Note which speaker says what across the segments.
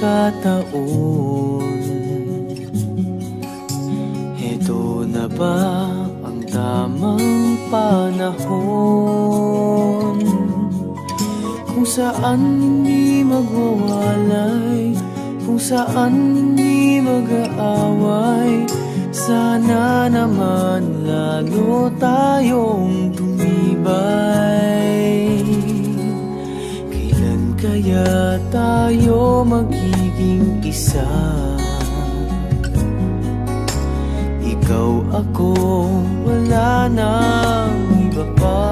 Speaker 1: pagkakataon. Heto na ba ang tamang panahon kung saan hindi magwawalay, kung saan hindi mag-aaway? Sana naman lalo tayong tumibay. Kailan kaya tayo magiging isa? Ikaw, ako, wala nang iba pa.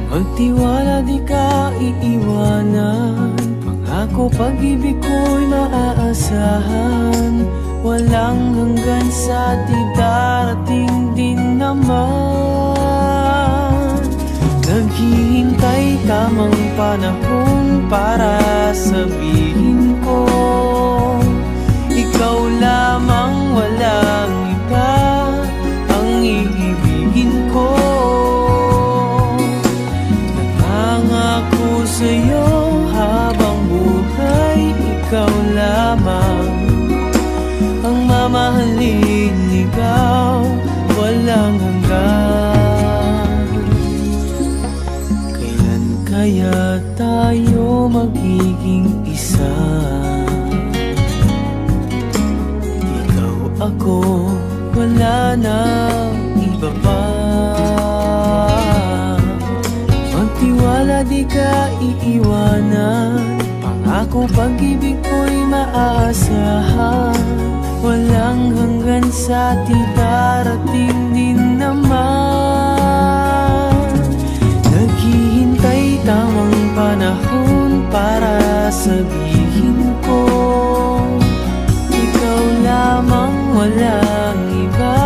Speaker 1: Magtiwala, di ka iiwanan. Pangako, pag-ibig ko'y maaasahan. Walang hanggan sa di darating din naman. Naghihintay tamang panahon para sabihin ko, ikaw lamang, walang iba ang iibigin ko. Nangangako sa'yo habang buhay, ikaw lamang ang mamahalin, ikaw walang hanggan. Kailan kaya tayo magiging isa? Ikaw, ako, wala nang iba pa. Magtiwala, di ka iiwanan. Pangako, pag-ibig ko'y maaasahan. Walang hanggan sa di darating din naman. Naghihintay tamang panahon para sabihin ko, ikaw lamang, walang iba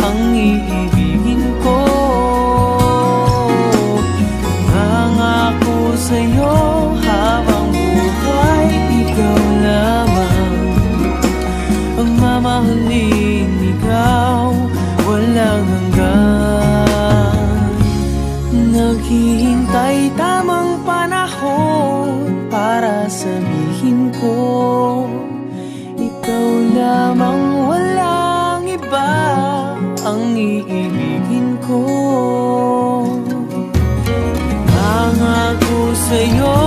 Speaker 1: ang iibigin ko. Nangako sa'yo habang buhay, ikaw lamang ang mamahalin, ikaw walang hanggan. Naghihintay tamang panahon para sabihin ko, ikaw lamang, walang iba ang iibigin ko. Nangako sa'yo